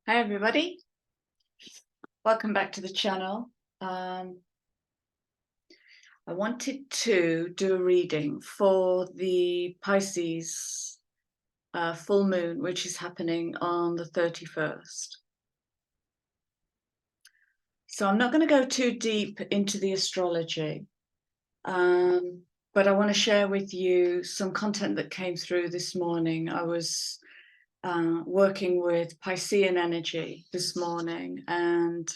Hi everybody, welcome back to the channel. I wanted to do a reading for the Pisces full moon, which is happening on the 31st. So I'm not going to go too deep into the astrology, but I want to share with you some content that came through this morning. I was working with Piscean energy this morning and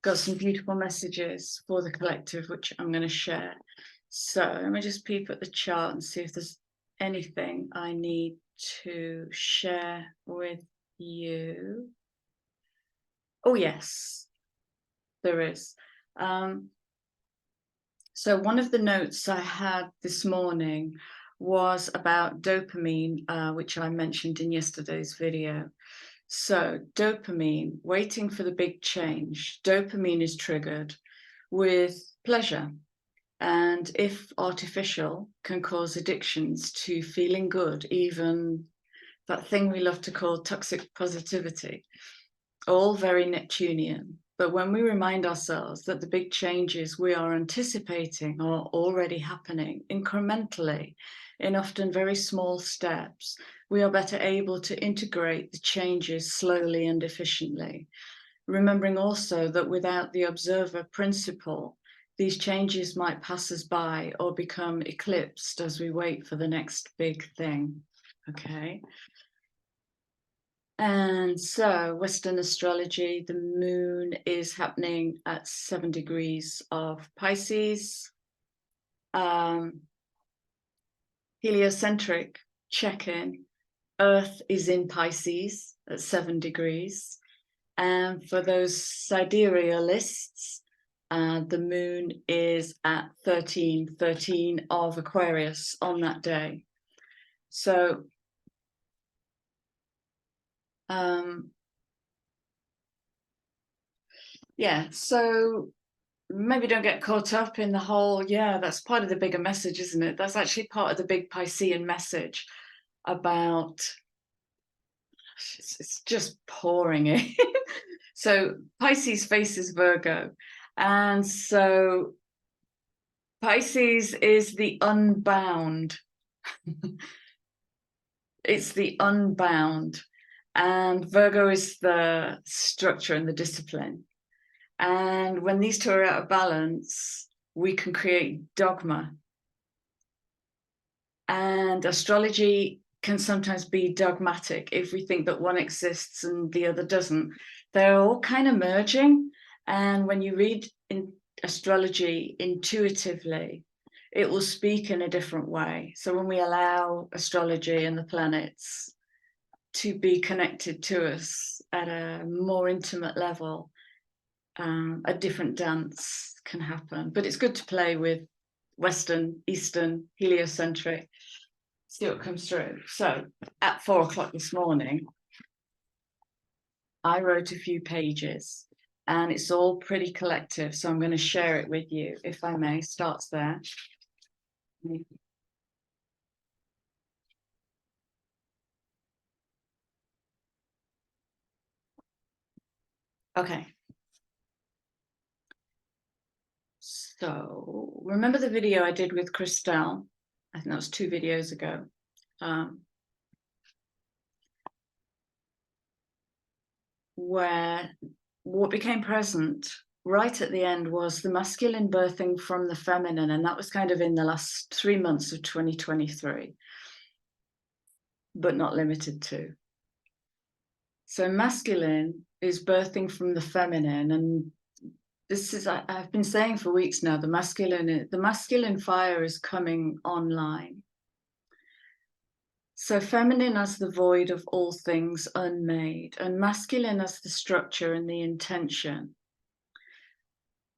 got some beautiful messages for the collective, which I'm going to share. So let me just peep at the chart and see if there's anything I need to share with you. Oh, yes, there is. So one of the notes I had this morning was about dopamine, which I mentioned in yesterday's video. So dopamine, waiting for the big change. Dopamine is triggered with pleasure, and if artificial, can cause addictions to feeling good, even that thing we love to call toxic positivity, all very Neptunian. But when we remind ourselves that the big changes we are anticipating are already happening incrementally, in often very small steps, we are better able to integrate the changes slowly and efficiently. Remembering also that without the observer principle, these changes might pass us by or become eclipsed as we wait for the next big thing. Okay. And so Western astrology, the moon is happening at 7 degrees of Pisces. Heliocentric check-in, Earth is in Pisces at 7 degrees. And for those siderealists, the moon is at 13 of Aquarius on that day. So yeah, so maybe don't get caught up in the whole, that's part of the bigger message, isn't it? That's actually part of the big Piscean message about, it's just pouring in. So Pisces faces Virgo. And so Pisces is the unbound. It's the unbound. And Virgo is the structure and the discipline. And when these two are out of balance, we can create dogma. And astrology can sometimes be dogmatic if we think that one exists and the other doesn't. They're all kind of merging. And when you read in astrology intuitively, it will speak in a different way. So when we allow astrology and the planets to be connected to us at a more intimate level, a different dance can happen. But it's good to play with Western, Eastern, heliocentric, see what comes through. So at 4 o'clock this morning, I wrote a few pages and it's all pretty collective. So I'm going to share it with you, if I may. Starts there. Okay. So remember the video I did with Christelle? I think that was 2 videos ago. Where what became present right at the end was the masculine birthing from the feminine, and that was kind of in the last 3 months of 2023, but not limited to. So masculine is birthing from the feminine, and this is, I've been saying for weeks now, the masculine fire is coming online. So feminine as the void of all things unmade, and masculine as the structure and the intention.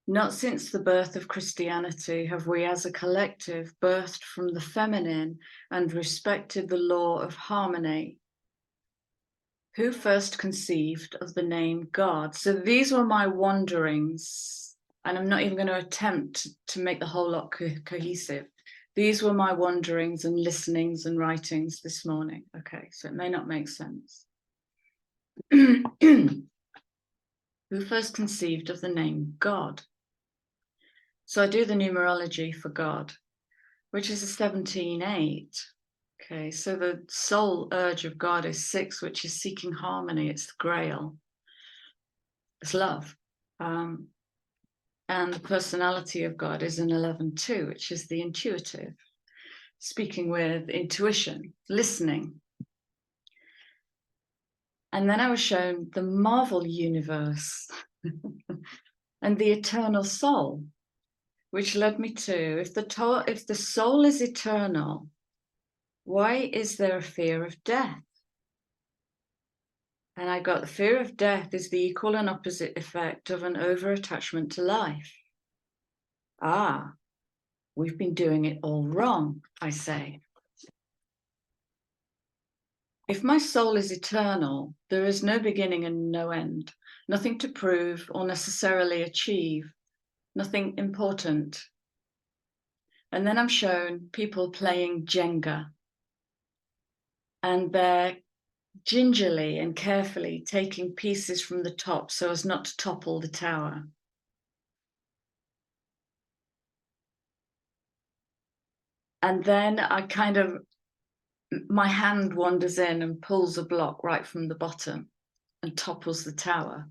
Not since the birth of Christianity have we as a collective birthed from the feminine and respected the law of harmony. Who first conceived of the name God? So these were my wanderings, and I'm not even going to attempt to make the whole lot cohesive. These were my wanderings and listenings and writings this morning. Okay, so it may not make sense. who first conceived of the name God. So I do the numerology for God, which is a 17-8. Okay, so the soul urge of God is 6, which is seeking harmony. It's the grail. It's love. And the personality of God is an 11-2, which is the intuitive, speaking with intuition, listening. And then I was shown the Marvel universe and the eternal soul, which led me to, if the soul is eternal, why is there a fear of death? And I got the fear of death is the equal and opposite effect of an over-attachment to life. Ah, we've been doing it all wrong, I say. If my soul is eternal, there is no beginning and no end, nothing to prove or necessarily achieve, nothing important. And then I'm shown people playing Jenga. And they're gingerly and carefully taking pieces from the top so as not to topple the tower. And then my hand wanders in and pulls a block right from the bottom and topples the tower.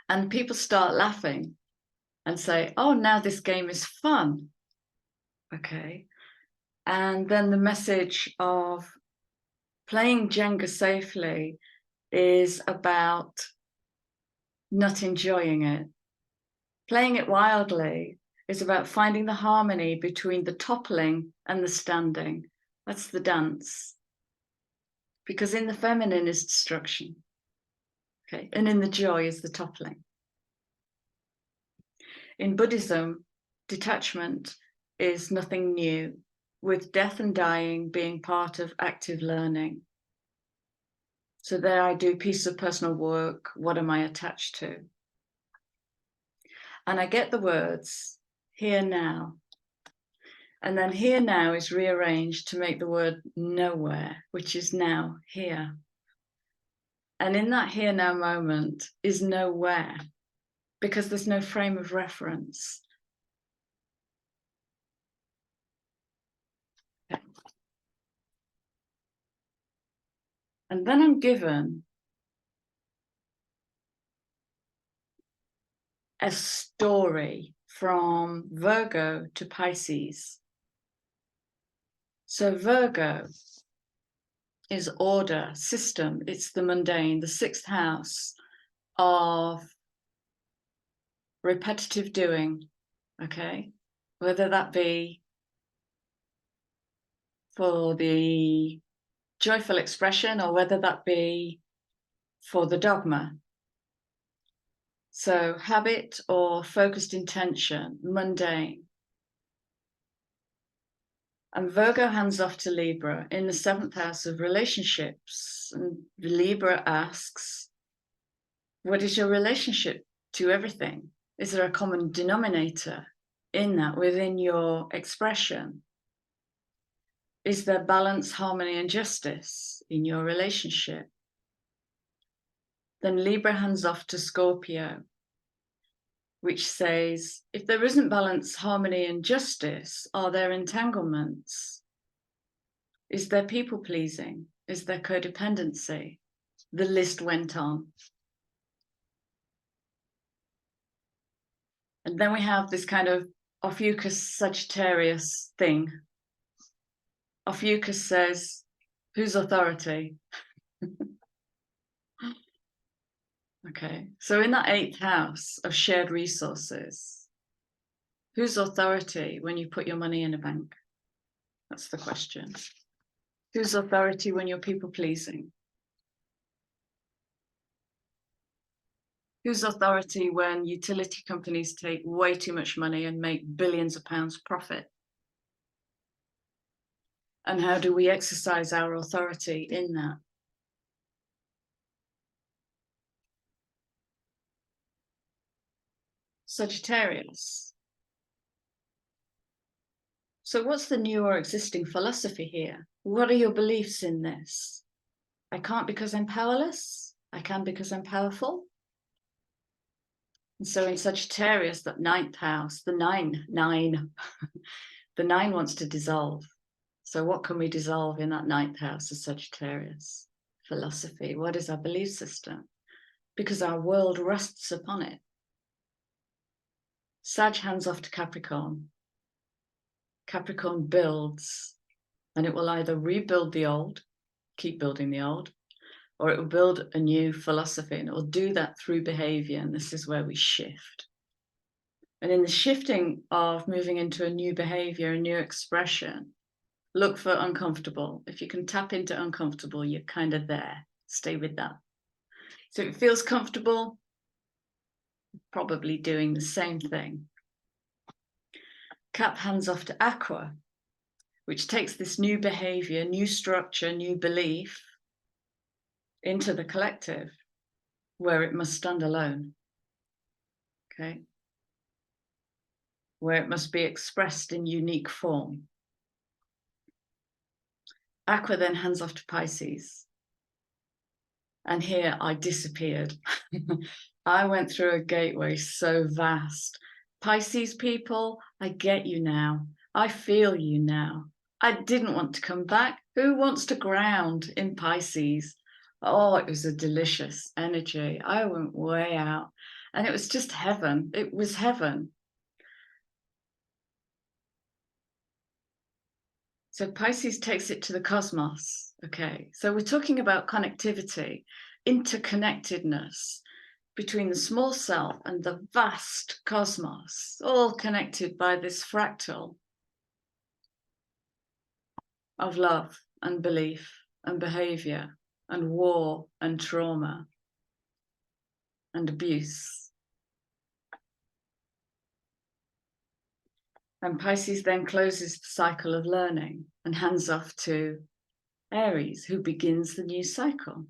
And people start laughing and say, oh, now this game is fun. Okay. And then the message of playing Jenga safely is about not enjoying it. Playing it wildly is about finding the harmony between the toppling and the standing. That's the dance. Because in the feminine is destruction. Okay, and in the joy is the toppling. In Buddhism, detachment is nothing new, with death and dying being part of active learning. So there I do piece of personal work. What am I attached to? And I get the words here now. And then here now is rearranged to make the word nowhere, which is now here. And in that here now moment is nowhere, because there's no frame of reference. Okay. And then I'm given a story from Virgo to Pisces. So Virgo is order, system. It's the mundane, the 6th house of repetitive doing, okay? Whether that be for the joyful expression or whether that be for the dogma. So habit or focused intention, mundane. And Virgo hands off to Libra in the 7th house of relationships. And Libra asks, what is your relationship to everything? Is there a common denominator in that, within your expression? Is there balance, harmony, and justice in your relationship? Then Libra hands off to Scorpio, which says, if there isn't balance, harmony, and justice, are there entanglements? Is there people pleasing? Is there codependency? The list went on. And then we have this kind of Ophiuchus Sagittarius thing. Ophiuchus says, whose authority? Okay, so in that 8th house of shared resources, whose authority when you put your money in a bank? That's the question. Whose authority when you're people pleasing? Whose authority when utility companies take way too much money and make billions of pounds profit? And how do we exercise our authority in that? Sagittarius. So what's the new or existing philosophy here? What are your beliefs in this? I can't because I'm powerless. I can because I'm powerful. And so in Sagittarius, that ninth house, the nine, the nine wants to dissolve. So what can we dissolve in that ninth house of Sagittarius? Philosophy. What is our belief system? Because our world rests upon it. Sag hands off to Capricorn. Capricorn builds, and it will either rebuild the old, keep building the old, or it will build a new philosophy, and it will do that through behavior. And this is where we shift. And in the shifting of moving into a new behavior, a new expression, look for uncomfortable. If you can tap into uncomfortable, you're kind of there. Stay with that. So if it feels comfortable, probably doing the same thing. Cap hands off to Aqua, which takes this new behavior, new structure, new belief into the collective, where it must stand alone. Okay. Where it must be expressed in unique form. Aqua then hands off to Pisces. And here I disappeared. I went through a gateway so vast. Pisces people, I get you now. I feel you now. I didn't want to come back. Who wants to ground in Pisces? Oh, it was a delicious energy. I went way out. And it was just heaven. It was heaven. So Pisces takes it to the cosmos. Okay, so we're talking about connectivity, interconnectedness between the small self and the vast cosmos, all connected by this fractal of love and belief and behavior and war and trauma and abuse. And Pisces then closes the cycle of learning and hands off to Aries, who begins the new cycle.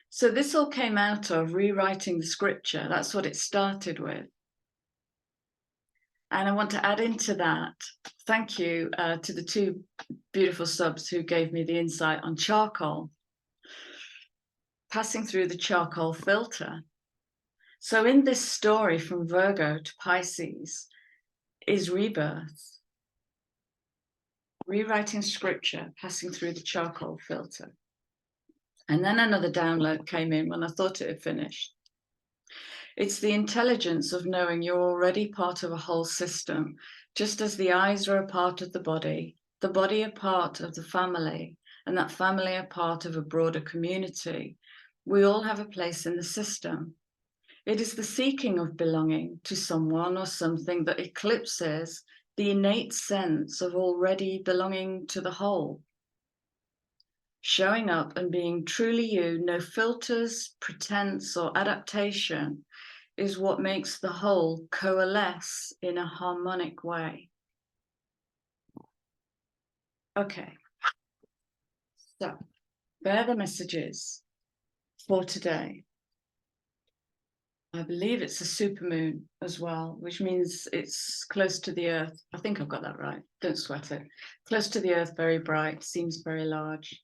So this all came out of rewriting the scripture. That's what it started with. And I want to add into that, thank you to the two beautiful subs who gave me the insight on charcoal. Passing through the charcoal filter. So in this story from Virgo to Pisces is rebirth. Rewriting scripture, passing through the charcoal filter. And then another download came in when I thought it had finished. It's the intelligence of knowing you're already part of a whole system, just as the eyes are a part of the body a part of the family, and that family a part of a broader community. We all have a place in the system. It is the seeking of belonging to someone or something that eclipses the innate sense of already belonging to the whole. Showing up and being truly you, no filters, pretense, or adaptation, is what makes the whole coalesce in a harmonic way. Okay, so they're the messages for today. I believe it's a supermoon as well, which means it's close to the Earth. I think I've got that right. Don't sweat it. Close to the Earth, very bright, seems very large.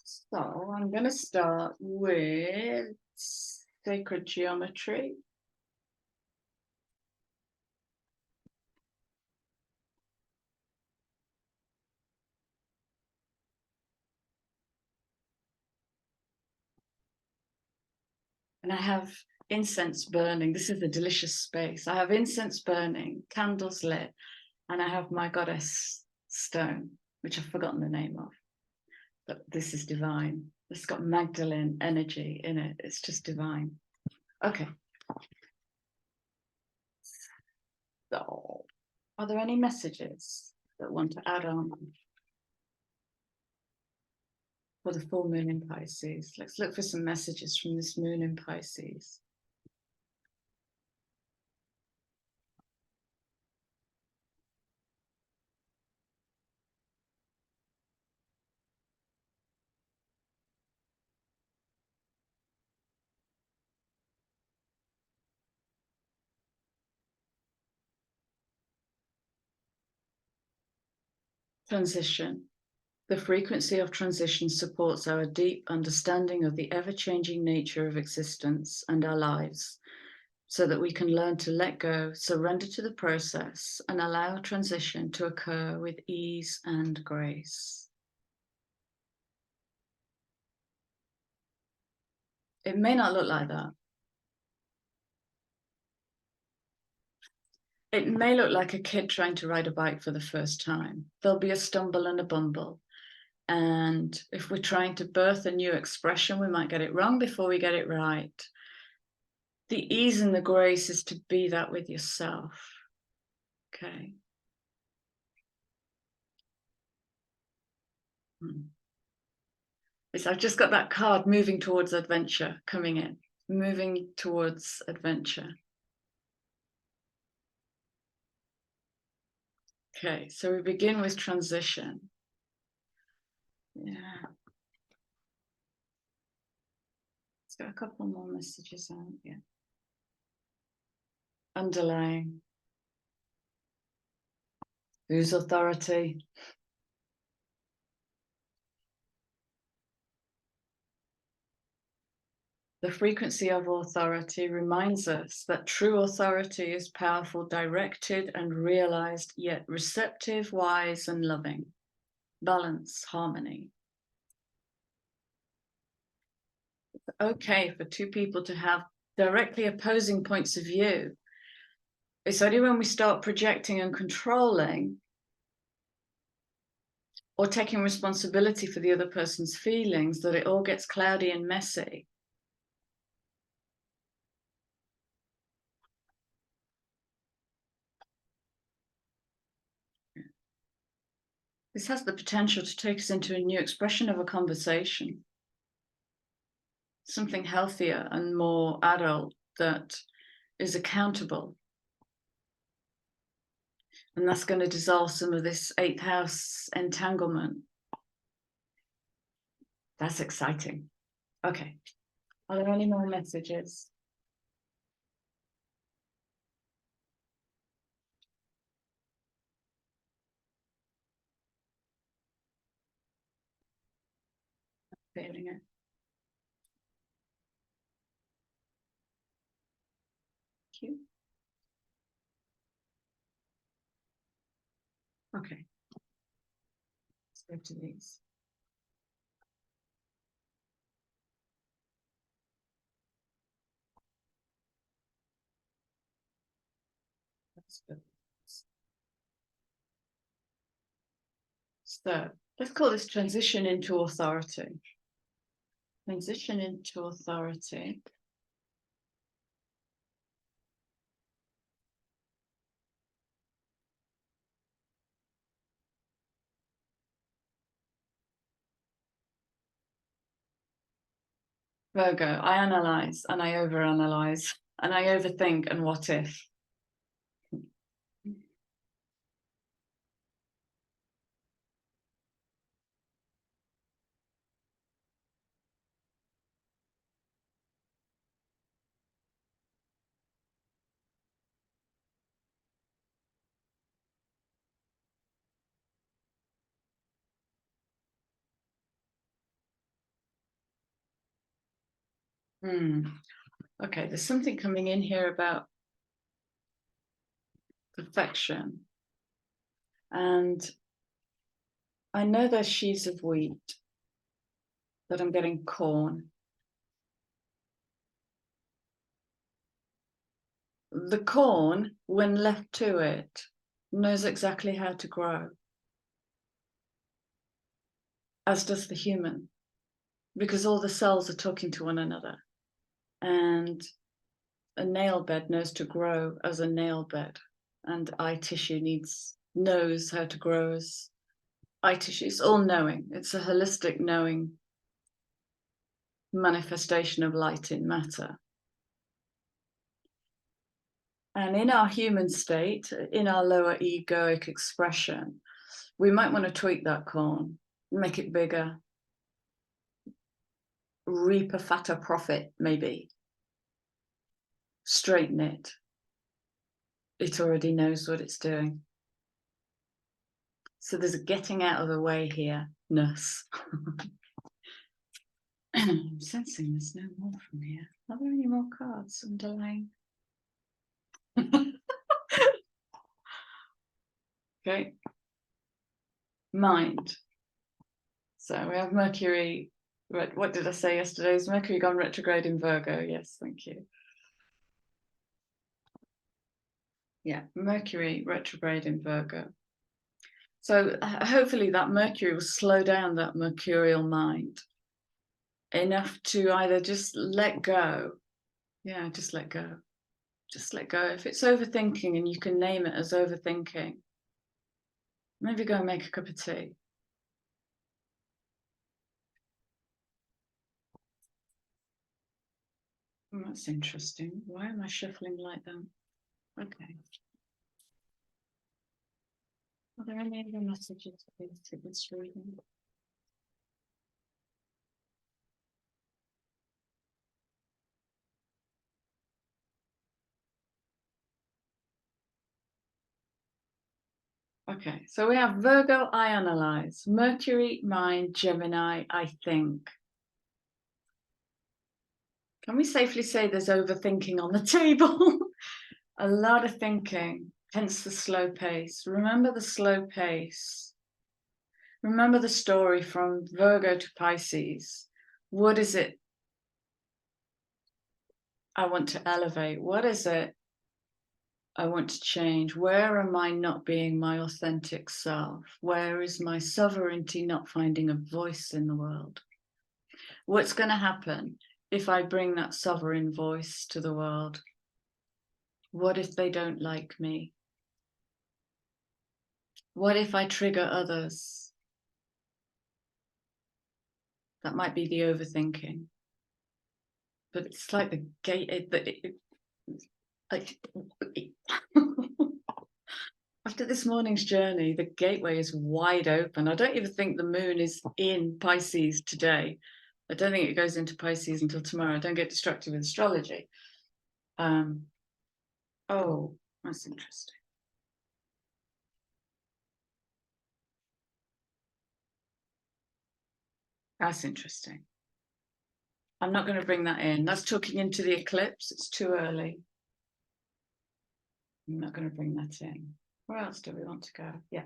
So I'm going to start with sacred geometry. And I have incense burning. This is a delicious space. I have incense burning, candles lit, and I have my goddess stone, which I've forgotten the name of. But this is divine. It's got Magdalene energy in it. It's just divine. Okay. So, are there any messages that want to add on for the full moon in Pisces? Let's look for some messages from this moon in Pisces. Transition. The frequency of transition supports our deep understanding of the ever-changing nature of existence and our lives, so that we can learn to let go, surrender to the process, and allow transition to occur with ease and grace. It may not look like that. It may look like a kid trying to ride a bike for the first time. There'll be a stumble and a bumble. And if we're trying to birth a new expression, we might get it wrong before we get it right. The ease and the grace is to be that with yourself. Okay. I've just got that card, moving towards adventure, coming in. Moving towards adventure. Okay, so we begin with transition. Yeah. Let's get a couple more messages out. Yeah. Underlying. Whose authority? The frequency of authority reminds us that true authority is powerful, directed and realized, yet receptive, wise and loving. Balance, harmony. It's okay for two people to have directly opposing points of view. It's only when we start projecting and controlling or taking responsibility for the other person's feelings that it all gets cloudy and messy. This has the potential to take us into a new expression of a conversation. Something healthier and more adult that is accountable. And that's going to dissolve some of this 8th house entanglement. That's exciting. Okay. Are there any more messages? Feeling it. Thank you. Okay. Let's go to these. That's good. So let's call this transition into authority. Transition into authority. Virgo, I analyze and I overanalyze and I overthink and what if. Okay, there's something coming in here about perfection. And I know there's sheaves of wheat, but I'm getting corn. The corn, when left to it, knows exactly how to grow, as does the human, because all the cells are talking to one another. And a nail bed knows to grow as a nail bed, and eye tissue knows how to grow as eye tissue. It's all knowing. It's a holistic knowing manifestation of light in matter. And in our human state, in our lower egoic expression, we might want to tweak that corn, make it bigger, reap a fatter profit, maybe. Straighten it. It already knows what it's doing. So there's a getting out of the way here, nurse. I'm sensing there's no more from here. Are there any more cards underlying? Okay. Mind. So we have Mercury. What did I say yesterday? Is Mercury gone retrograde in Virgo? Yes, thank you. Yeah, Mercury retrograde in Virgo. So hopefully that Mercury will slow down that mercurial mind enough to either just let go. Yeah, just let go. Just let go. If it's overthinking and you can name it as overthinking, maybe go and make a cup of tea. That's interesting. Why am I shuffling like that? Okay. Are there any other messages please to this reading? Okay, so we have Virgo, I analyze, Mercury, mind, Gemini, I think. Can we safely say there's overthinking on the table? A lot of thinking, hence the slow pace. Remember the slow pace. Remember the story from Virgo to Pisces. What is it I want to elevate? What is it I want to change? Where am I not being my authentic self? Where is my sovereignty not finding a voice in the world? What's going to happen if I bring that sovereign voice to the world? What if they don't like me? What if I trigger others? That might be the overthinking. But it's like the gate. After this morning's journey, the gateway is wide open. I don't even think the moon is in Pisces today. I don't think it goes into Pisces until tomorrow. Don't get distracted with astrology. Oh, that's interesting. That's interesting. I'm not going to bring that in. That's talking into the eclipse. It's too early. I'm not going to bring that in. Where else do we want to go? Yeah.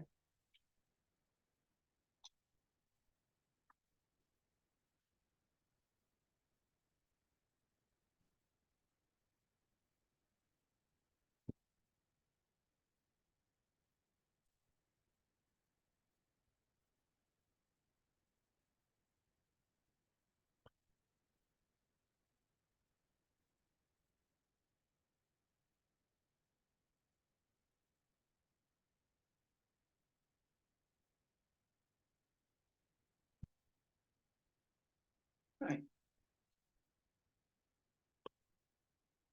Right.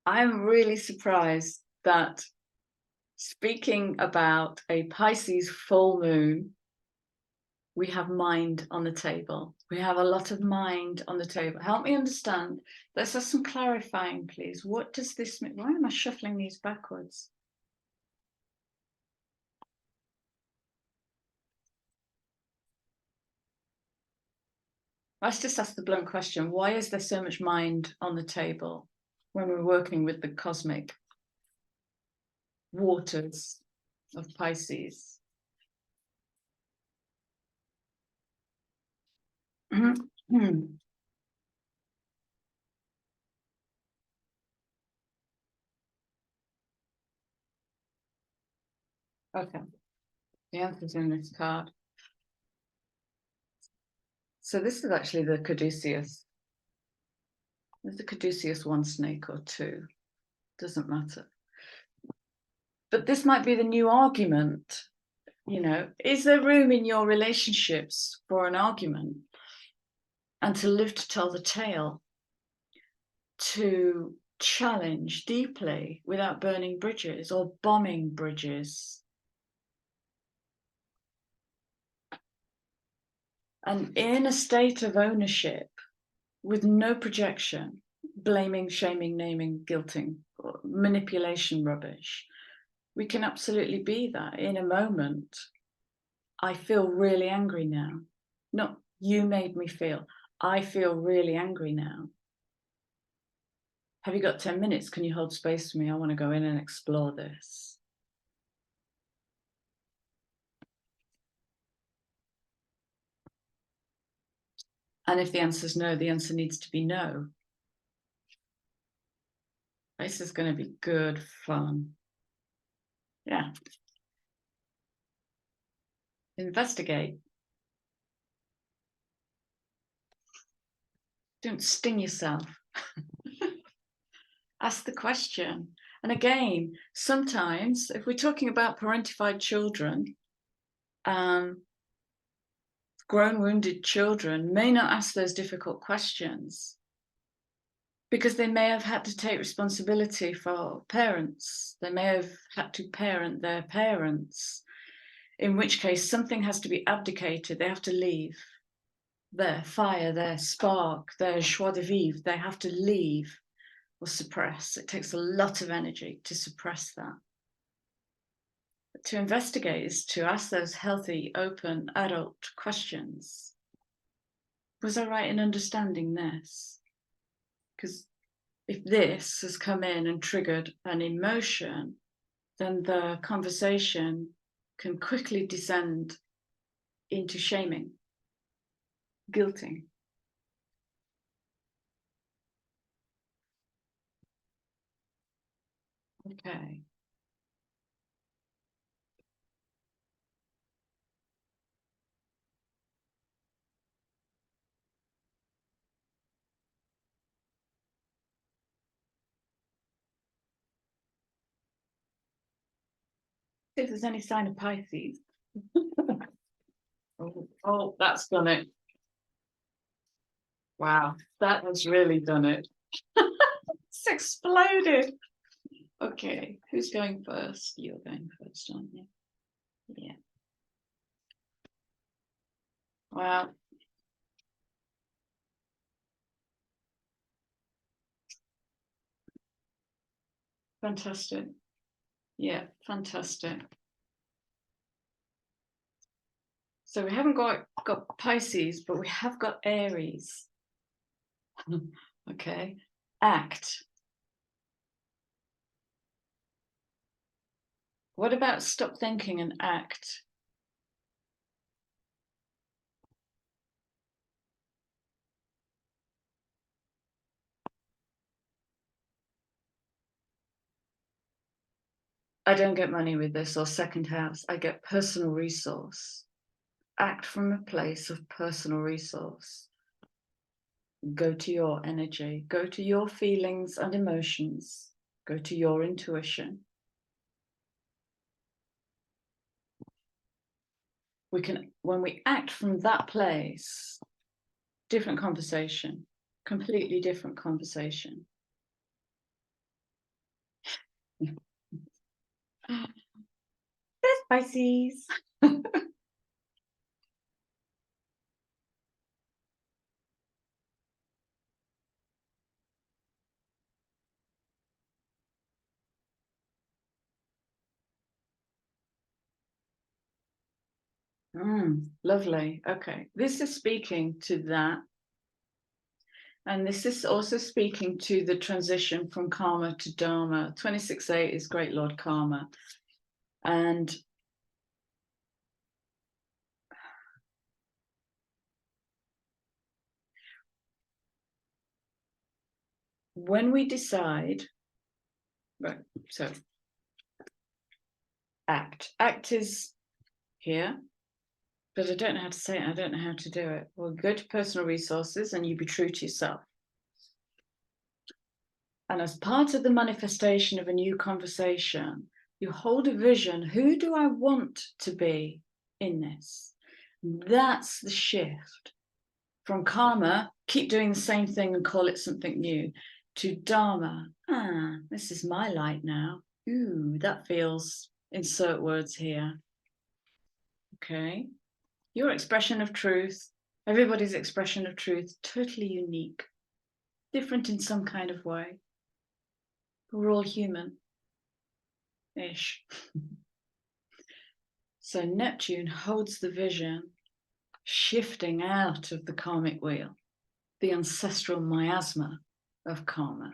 I'm really surprised that speaking about a Pisces full moon, we have mind on the table. We have a lot of mind on the table. Help me understand. Let's have some clarifying, please. What does this mean? Why am I shuffling these backwards? Let's just ask the blunt question. Why is there so much mind on the table when we're working with the cosmic waters of Pisces? Okay, the answer's in this card. So this is actually the caduceus. There's the caduceus one snake or two. Doesn't matter. But this might be the new argument. You know, is there room in your relationships for an argument and to live to tell the tale, to challenge deeply without burning bridges or bombing bridges? And in a state of ownership with no projection, blaming, shaming, naming, guilting, manipulation rubbish, we can absolutely be that in a moment. I feel really angry now. Not you made me feel. I feel really angry now. Have you got 10 minutes? Can you hold space for me? I want to go in and explore this. And if the answer is no, the answer needs to be no. This is going to be good fun. Yeah. Investigate. Don't sting yourself. Ask the question. And again, sometimes if we're talking about parentified children, grown wounded children may not ask those difficult questions because they may have had to take responsibility for parents. They may have had to parent their parents, in which case something has to be abdicated. They have to leave their fire, their spark, their joie de vivre. They have to leave or suppress. It takes a lot of energy to suppress that. But to investigate is to ask those healthy, open, adult questions. Was I right in understanding this? Because if this has come in and triggered an emotion, then the conversation can quickly descend into shaming, guilting. Okay. See if there's any sign of Pisces. Oh, that's done it. Wow, that has really done it. It's exploded. Okay, who's going first? You're going first, aren't you? Yeah. Wow. Fantastic. Yeah, fantastic. So we haven't got Pisces, but we have got Aries. Okay. Act. What about stop thinking and act? I don't get money with this or second house. I get personal resource. Act from a place of personal resource. Go to your energy. Go to your feelings and emotions. Go to your intuition. We can, when we act from that place, different conversation, completely different conversation. There's Pisces. Lovely. Okay. This is speaking to that. And this is also speaking to the transition from karma to dharma. 26/8 is Great Lord Karma. And when we decide, right, so act is here, but I don't know how to say it. I don't know how to do it. Well, go to personal resources and you be true to yourself. And as part of the manifestation of a new conversation, you hold a vision. Who do I want to be in this? That's the shift from karma, keep doing the same thing and call it something new, to dharma. This is my light now. Ooh, that feels, insert words here. Okay. Your expression of truth, everybody's expression of truth, totally unique, different in some kind of way. We're all human-ish. So Neptune holds the vision, shifting out of the karmic wheel, the ancestral miasma of karma,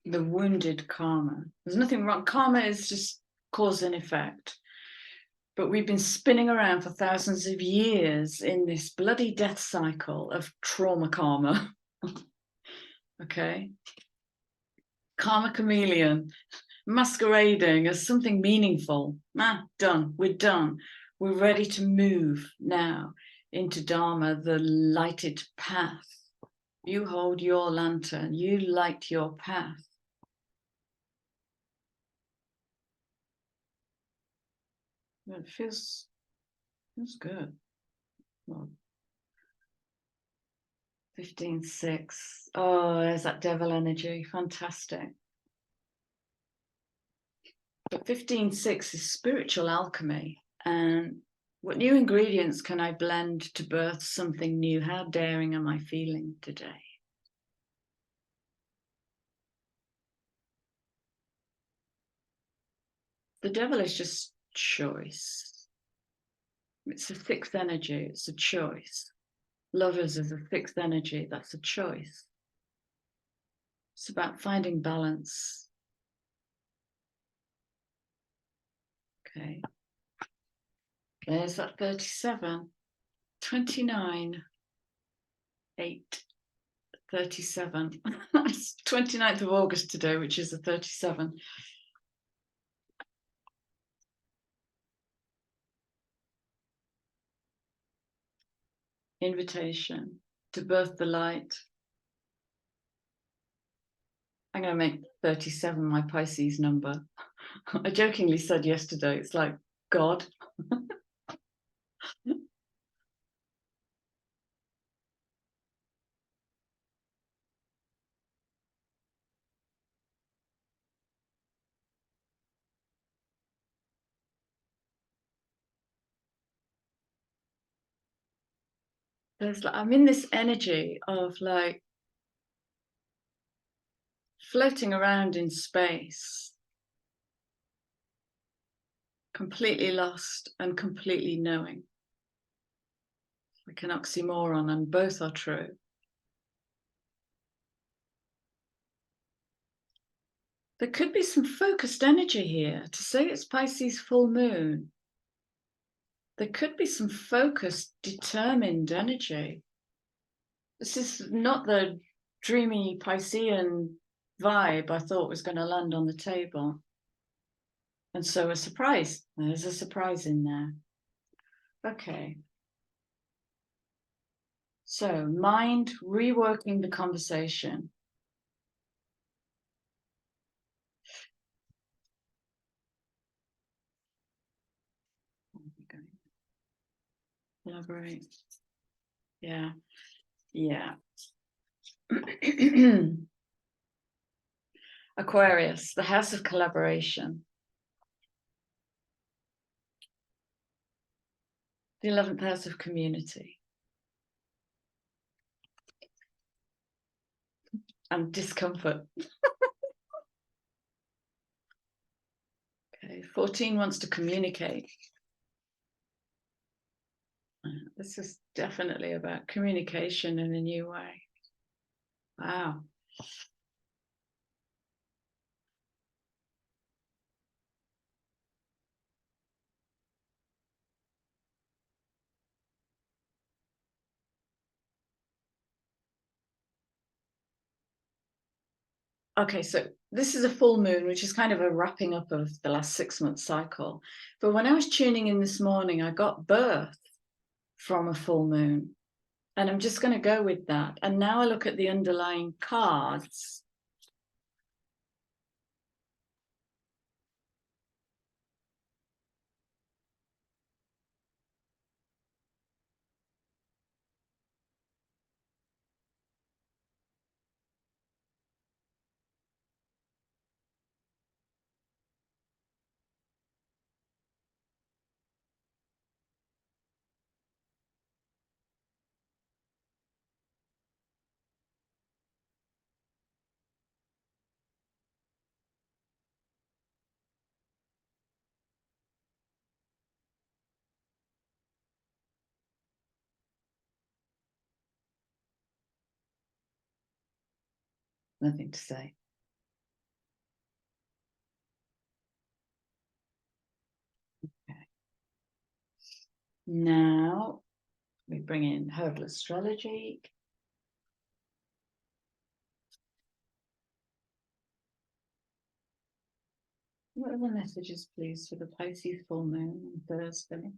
the wounded karma. There's nothing wrong. Karma is just cause and effect. But we've been spinning around for thousands of years in this bloody death cycle of trauma karma. Okay? Karma chameleon, masquerading as something meaningful. Done. We're done. We're ready to move now into Dharma, the lighted path. You hold your lantern. You light your path. It feels good. Well, 15-6. Oh, there's that devil energy. Fantastic. But 15-6 is spiritual alchemy. And what new ingredients can I blend to birth something new? How daring am I feeling today? The devil is just choice. It's a fixed energy. It's a choice. Lovers is a fixed energy. That's a choice. It's about finding balance. Okay. There's that 37. 29. 8. 37. It's 29th of August today, which is the 37. Invitation to birth the light. I'm going to make 37 my Pisces number. I jokingly said yesterday, it's like God. I'm in this energy of like floating around in space, completely lost and completely knowing. Like an oxymoron, and both are true. There could be some focused energy here. To say it's Pisces full moon, there could be some focused, determined energy. This is not the dreamy Piscean vibe I thought was going to land on the table. And so a surprise. There's a surprise in there. Okay. So mind reworking the conversation. Collaborate. Yeah. Yeah. Aquarius, the house of collaboration. The 11th house of community. And discomfort. Okay, 14 wants to communicate. This is definitely about communication in a new way. Wow. Okay, so this is a full moon, which is kind of a wrapping up of the last 6-month cycle. But when I was tuning in this morning, I got birth from a full moon. And I'm just going to go with that. And now I look at the underlying cards. Nothing to say. Okay. Now we bring in herbal astrology. What are the messages, please, for the Pisces full moon on Thursday?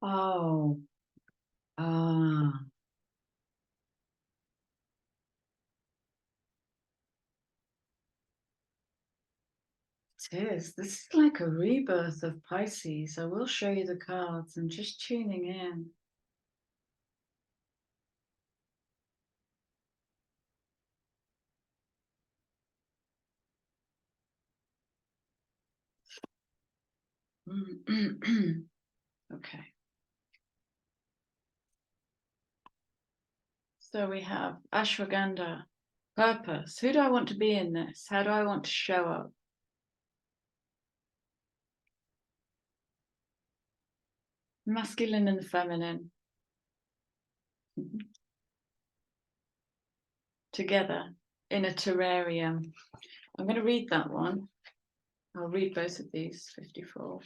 Oh, ah, it is. This is like a rebirth of Pisces. I will show you the cards. I'm just tuning in. Okay. So we have ashwagandha, purpose. Who do I want to be in this? How do I want to show up? Masculine and the feminine. Together in a terrarium. I'm going to read that one. I'll read both of these, 54.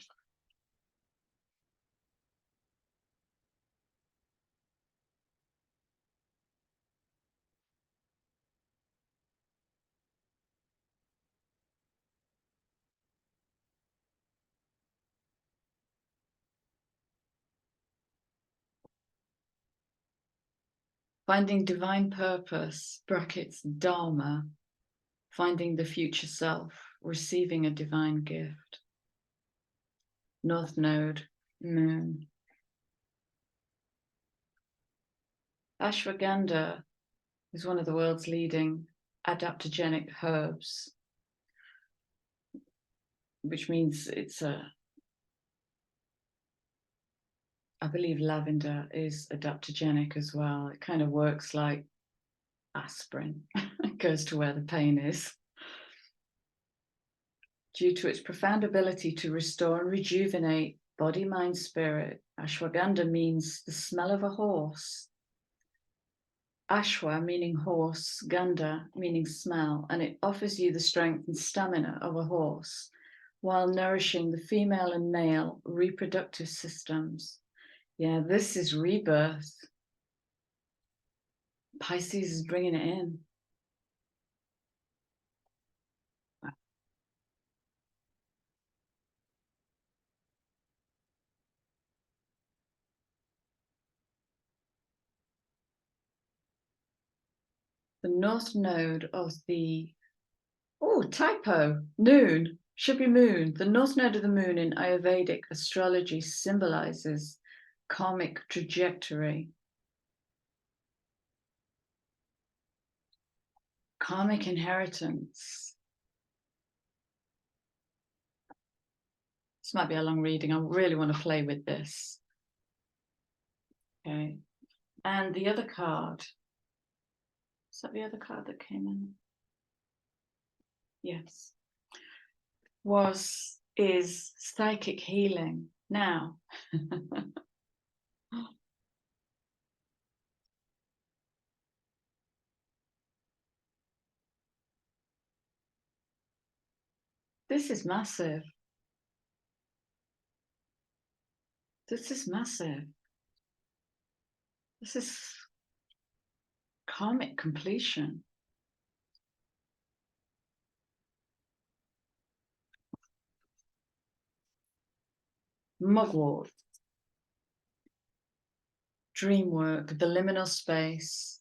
Finding divine purpose, brackets, dharma, finding the future self, receiving a divine gift. North Node, moon. Ashwagandha is one of the world's leading adaptogenic herbs, which means it's I believe lavender is adaptogenic as well. It kind of works like aspirin. It goes to where the pain is. Due to its profound ability to restore and rejuvenate body, mind, spirit, ashwagandha means the smell of a horse. Ashwa meaning horse, gandha meaning smell, and it offers you the strength and stamina of a horse while nourishing the female and male reproductive systems. Yeah, this is rebirth. Pisces is bringing it in. The north node of the, oh, typo, noon, should be moon. The north node of the moon in Ayurvedic astrology symbolizes karmic trajectory. Karmic inheritance. This might be a long reading. I really want to play with this. Okay. And the other card. Is that the other card that came in? Yes. Is psychic healing. Now. This is massive. This is massive. This is karmic completion. Mugwort. Dream work, the liminal space.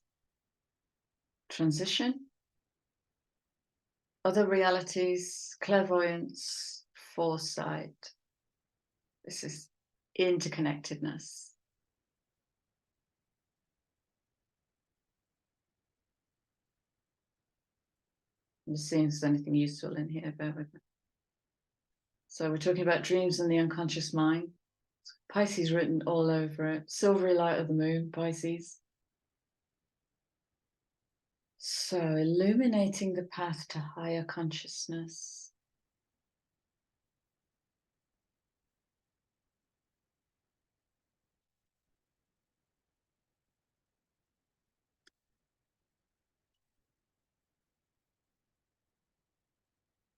Transition. Other realities, clairvoyance, foresight. This is interconnectedness. I'm just seeing if there's anything useful in here, bear with me. So we're talking about dreams and the unconscious mind. Pisces written all over it. Silvery light of the moon, Pisces. So illuminating the path to higher consciousness.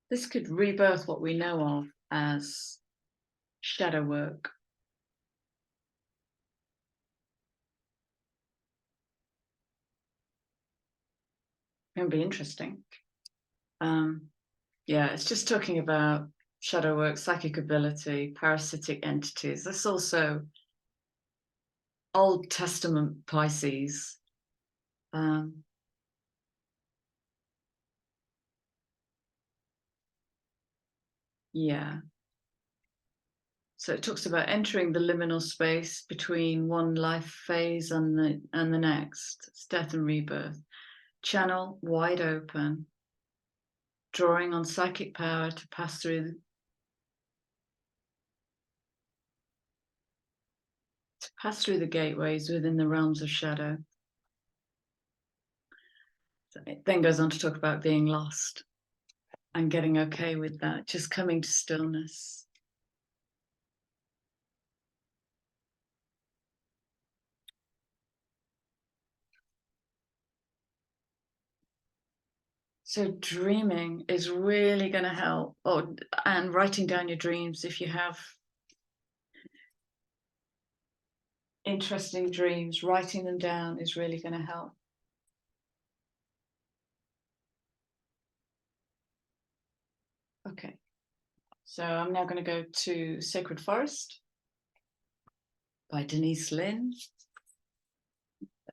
This could rebirth what we know of as shadow work. It'll be interesting. Yeah, it's just talking about shadow work, psychic ability, parasitic entities. That's also Old Testament Pisces. Yeah. So it talks about entering the liminal space between one life phase and the next. It's death and rebirth. Channel wide open, drawing on psychic power to pass through the gateways within the realms of shadow. So it then goes on to talk about being lost and getting okay with that, just coming to stillness. So dreaming is really going to help, and writing down your dreams if you have interesting dreams, writing them down is really going to help. Okay, so I'm now going to go to Sacred Forest by Denise Lynn.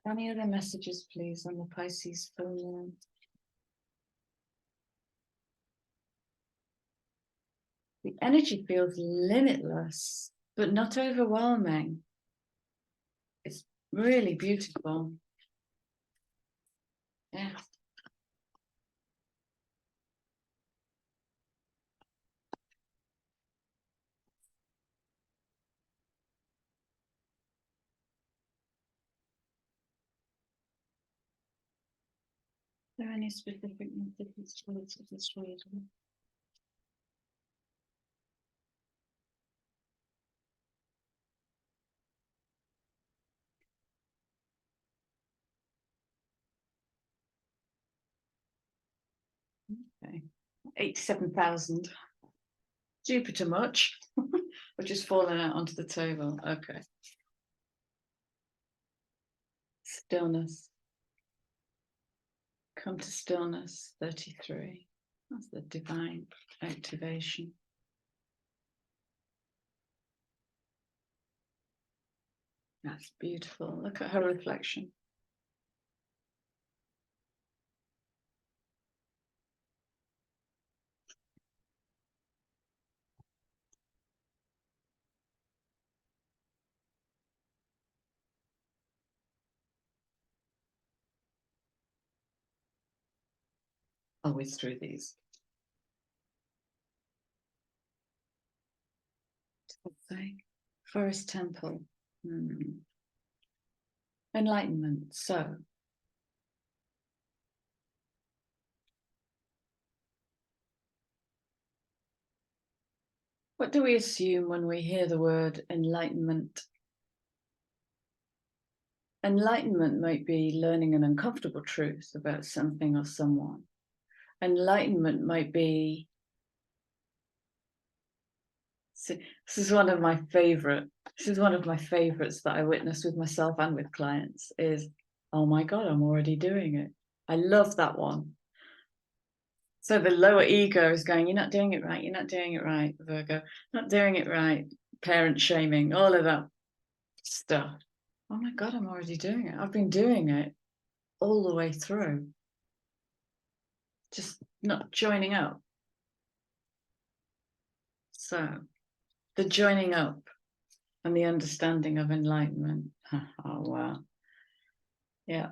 Any other messages, please, on the Pisces full moon? The energy feels limitless, but not overwhelming. It's really beautiful. Yeah. Are there any specific methods for this reason? Okay, 87,000. Jupiter much? Or just falling out onto the table? Okay. Stillness. Come to stillness, 33. That's the divine activation. That's beautiful. Look at her reflection. I'll whiz through these. Forest Temple. Enlightenment. So, what do we assume when we hear the word enlightenment? Enlightenment might be learning an uncomfortable truth about something or someone. Enlightenment might be, this is one of my favorites that I witnessed with myself and with clients is, oh my God, I'm already doing it. I love that one. So the lower ego is going, you're not doing it right, you're not doing it right, Virgo, not doing it right, parent shaming, all of that stuff. Oh my God, I'm already doing it. I've been doing it all the way through. Just not joining up. So the joining up and the understanding of enlightenment. Oh, wow. Yeah.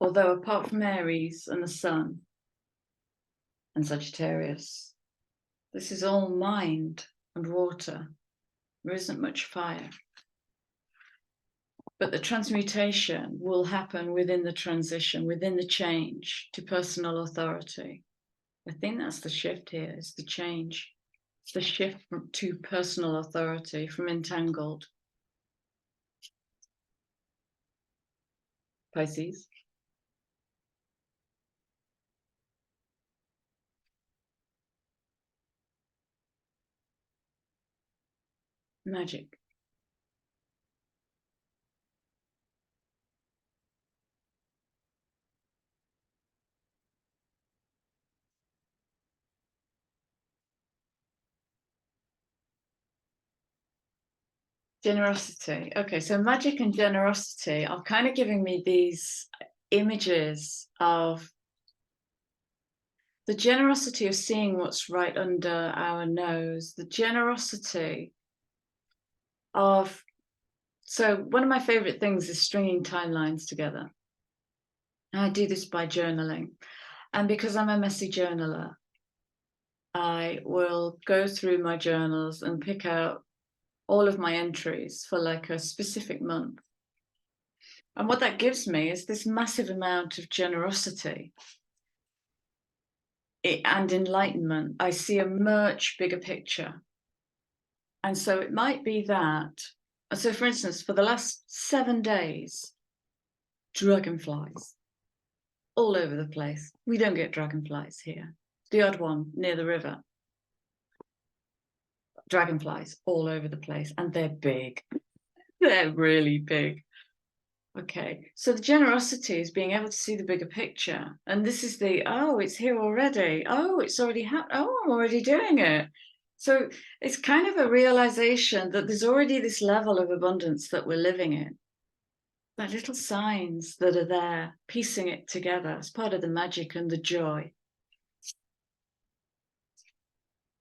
Although apart from Aries and the sun, and Sagittarius. This is all mind and water. There isn't much fire. But the transmutation will happen within the transition, within the change to personal authority. I think that's the shift here, is the change. It's the shift to personal authority from entangled. Pisces. Magic. Generosity. Okay, so magic and generosity are kind of giving me these images of the generosity of seeing what's right under our nose, the generosity of, so one of my favorite things is stringing timelines together. And I do this by journaling. And because I'm a messy journaler, I will go through my journals and pick out all of my entries for like a specific month. And what that gives me is this massive amount of generosity and enlightenment. I see a much bigger picture. And so it might be that. So for instance, for the last 7 days, dragonflies all over the place. We don't get dragonflies here. The odd one near the river. Dragonflies all over the place, and they're big. They're really big. Okay, so the generosity is being able to see the bigger picture. And this is the, oh, it's here already. Oh, it's already happened. Oh, I'm already doing it. So it's kind of a realization that there's already this level of abundance that we're living in. The little signs that are there, piecing it together as part of the magic and the joy.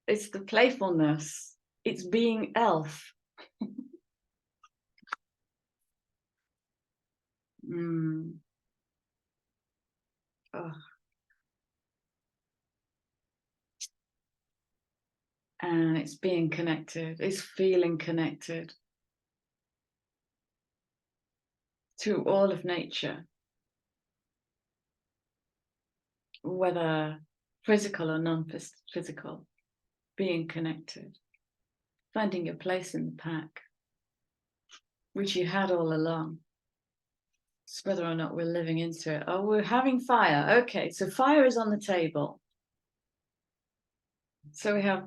It's the playfulness. It's being elf. Oh. And it's being connected. It's feeling connected to all of nature, whether physical or non-physical, being connected, finding your place in the pack, which you had all along. It's whether or not we're living into it. Oh, we're having fire. Okay, so fire is on the table. So we have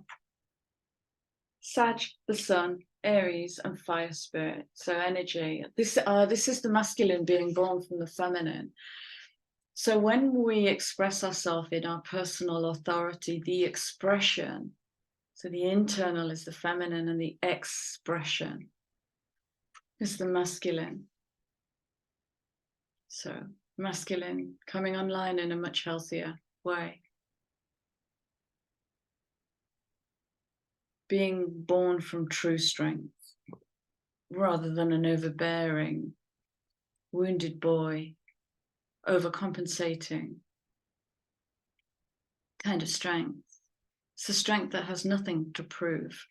Sag, the sun, Aries, and fire spirit. So energy. This is the masculine being born from the feminine. So when we express ourselves in our personal authority, the expression, so the internal is the feminine and the expression is the masculine. So masculine coming online in a much healthier way. Being born from true strength rather than an overbearing, wounded boy, overcompensating kind of strength. It's a strength that has nothing to prove.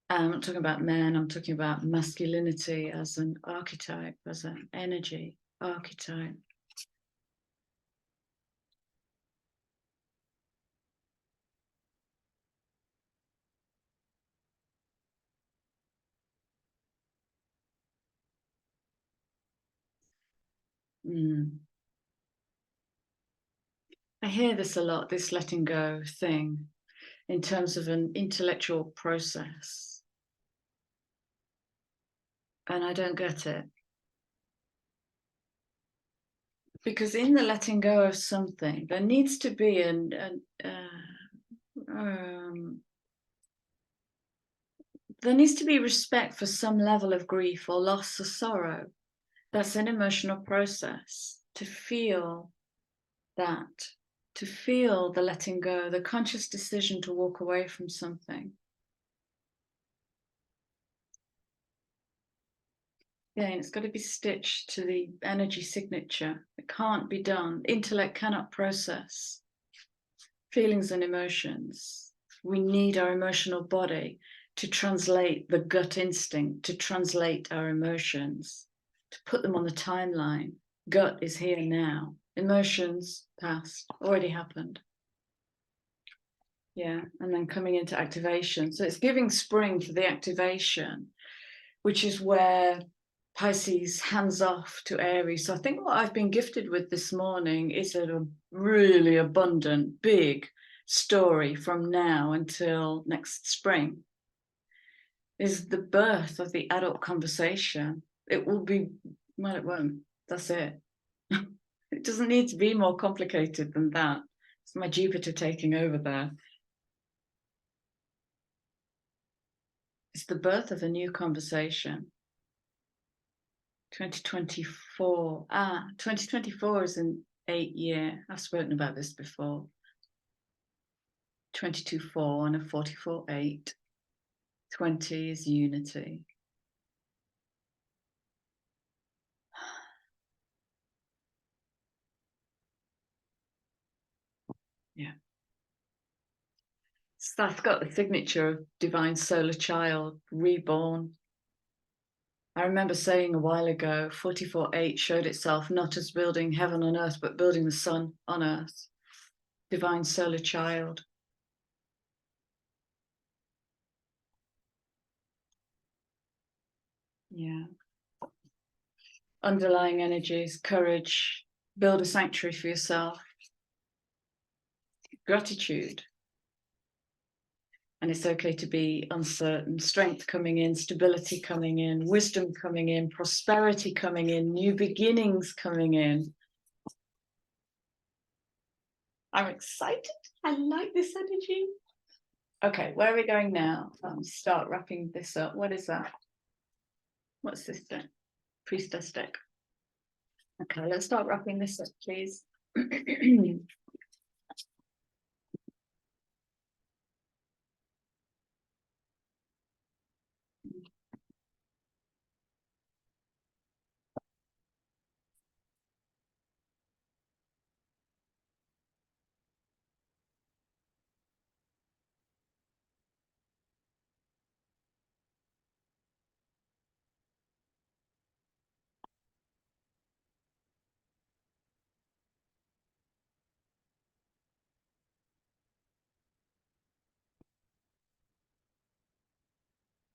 I'm not talking about men, I'm talking about masculinity as an archetype, as an energy archetype. I hear this a lot, this letting go thing, in terms of an intellectual process. And I don't get it. Because in the letting go of something, there needs to be there needs to be respect for some level of grief or loss or sorrow. That's an emotional process. To feel that, to feel the letting go, the conscious decision to walk away from something. Again, it's got to be stitched to the energy signature. It can't be done. Intellect cannot process feelings and emotions. We need our emotional body to translate the gut instinct, to translate our emotions, to put them on the timeline. Gut is here now. Emotions, past, already happened. Yeah, and then coming into activation. So it's giving spring for the activation, which is where Pisces hands off to Aries. So I think what I've been gifted with this morning is a really abundant, big story from now until next spring. Is the birth of the adult conversation. It will be, well, it won't. That's it. It doesn't need to be more complicated than that. It's my Jupiter taking over there. It's the birth of a new conversation. 2024. 2024 is an 8 year. I've spoken about this before. 22-4 and a 44-8. 20 is unity. Yeah. So that's got the signature of divine solar child, reborn. I remember saying a while ago, 44-8 showed itself not as building heaven on earth, but building the sun on earth. Divine solar child. Yeah. Underlying energies, courage, build a sanctuary for yourself. Gratitude. And it's okay to be uncertain. Strength coming in, stability coming in, wisdom coming in, prosperity coming in, new beginnings coming in. I'm excited. I like this energy. Okay, where are we going now? Start wrapping this up. What is that? What's this thing? Priestess deck. Okay, let's start wrapping this up, please.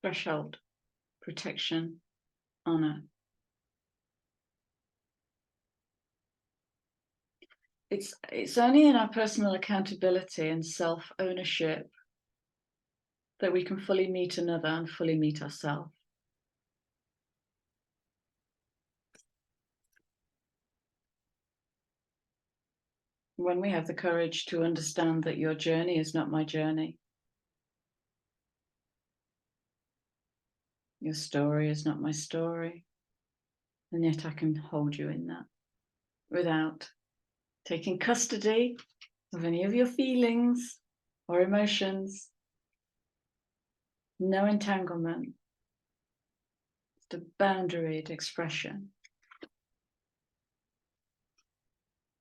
Threshold, protection, honor. It's only in our personal accountability and self-ownership that we can fully meet another and fully meet ourselves. When we have the courage to understand that your journey is not my journey, your story is not my story, and yet I can hold you in that without taking custody of any of your feelings or emotions. No entanglement. It's a boundaried expression.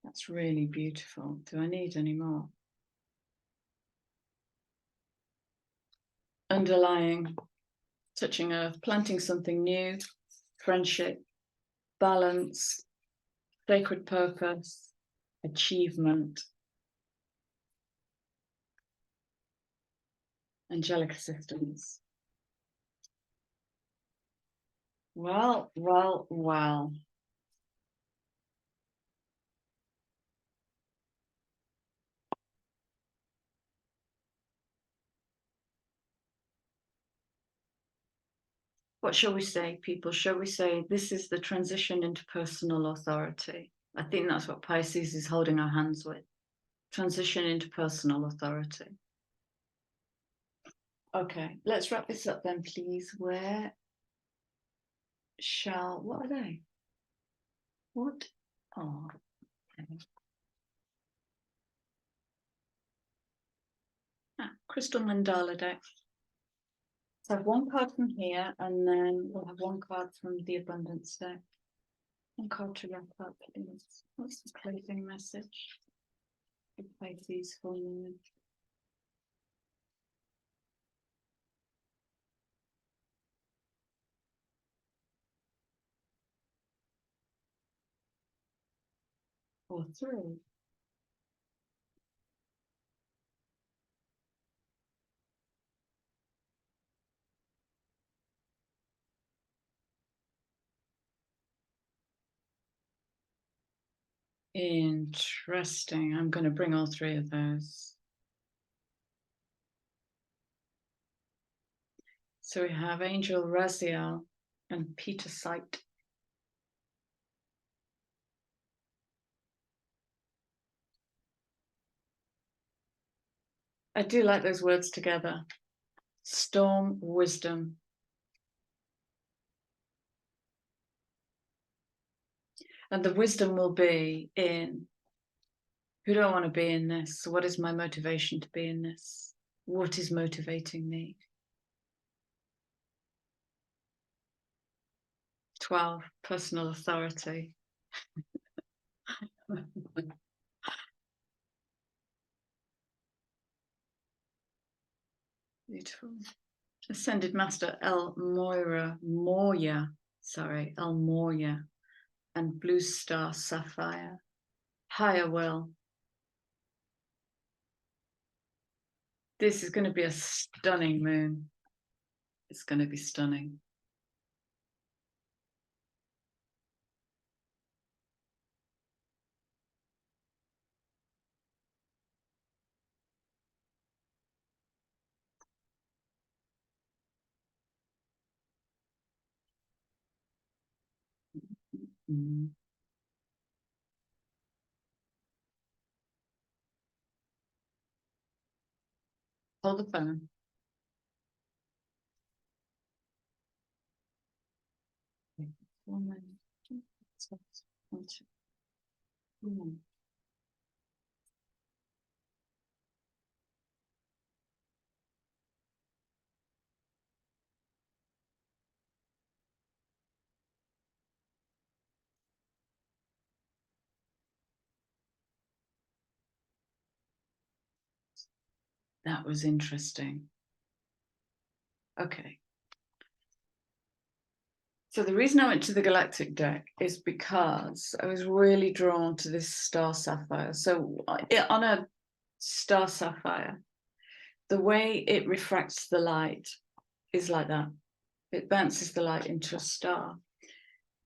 That's really beautiful. Do I need any more? Underlying, touching earth, planting something new, friendship, balance, sacred purpose, achievement, angelic assistance. Well. What shall we say, people? Shall we say this is the transition into personal authority? I think that's what Pisces is holding our hands with. Transition into personal authority. Okay, let's wrap this up then, please. What are they? What? Oh, okay. Crystal mandala deck. So I have one card from here, and then we'll have one card from the abundance deck. One card to wrap up, please. What's the closing message? The Pisces full moon. Or three. Interesting. I'm going to bring all three of those. So we have Angel Raziel and Peter Sight. I do like those words together. Storm, wisdom. And the wisdom will be in, who do I want to be in this? What is my motivation to be in this? What is motivating me? 12, personal authority. Beautiful. Ascended Master El Moira, and Blue Star Sapphire. Higher Will. This is going to be a stunning moon. It's going to be stunning. Mm. Hold the phone. That was interesting. Okay. So the reason I went to the galactic deck is because I was really drawn to this star sapphire. So on a star sapphire, the way it refracts the light is like that. It bounces the light into a star.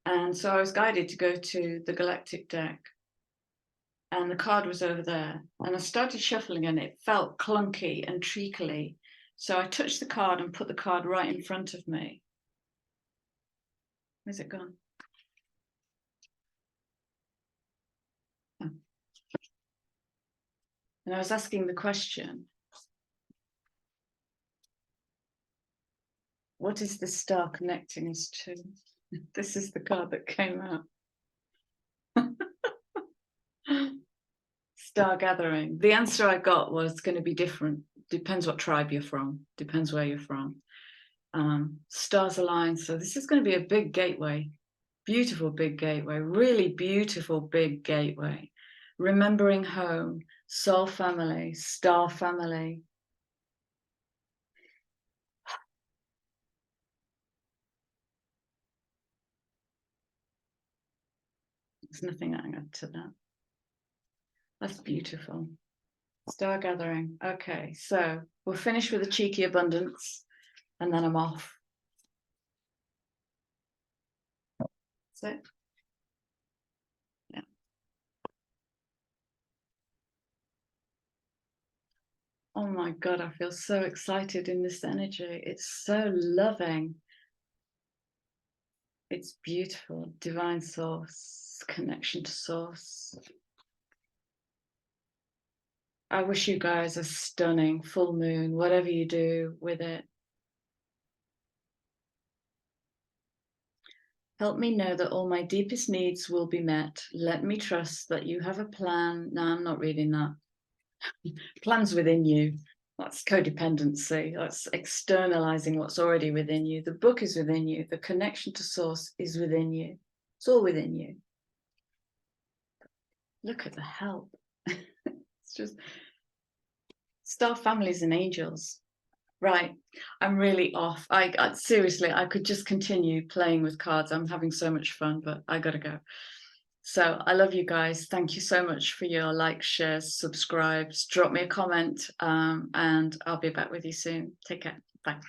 And so I was guided to go to the galactic deck, and the card was over there. And I started shuffling and it felt clunky and treacly. So I touched the card and put the card right in front of me. Where's it gone? Oh. And I was asking the question, what is the star connecting us to? This is the card that came out. Star gathering. The answer I got was going to be different. Depends what tribe you're from. Depends where you're from. Stars align. So this is going to be a big gateway. Beautiful big gateway. Really beautiful big gateway. Remembering home, soul family, star family. There's nothing I can add to that. That's beautiful. Star gathering. Okay, so we'll finish with a cheeky abundance and then I'm off. That's it. Yeah. Oh my God, I feel so excited in this energy. It's so loving. It's beautiful. Divine source, connection to source. I wish you guys a stunning full moon, whatever you do with it. Help me know that all my deepest needs will be met. Let me trust that you have a plan. No, I'm not reading that. Plans within you. That's codependency. That's externalizing what's already within you. The book is within you. The connection to source is within you. It's all within you. Look at the help. It's just star families and angels. Right, I'm really off. I seriously, I could just continue playing with cards. I'm having so much fun, but I gotta go. So I love you guys. Thank you so much for your likes, shares, subscribes. Drop me a comment, and I'll be back with you soon. Take care. Bye.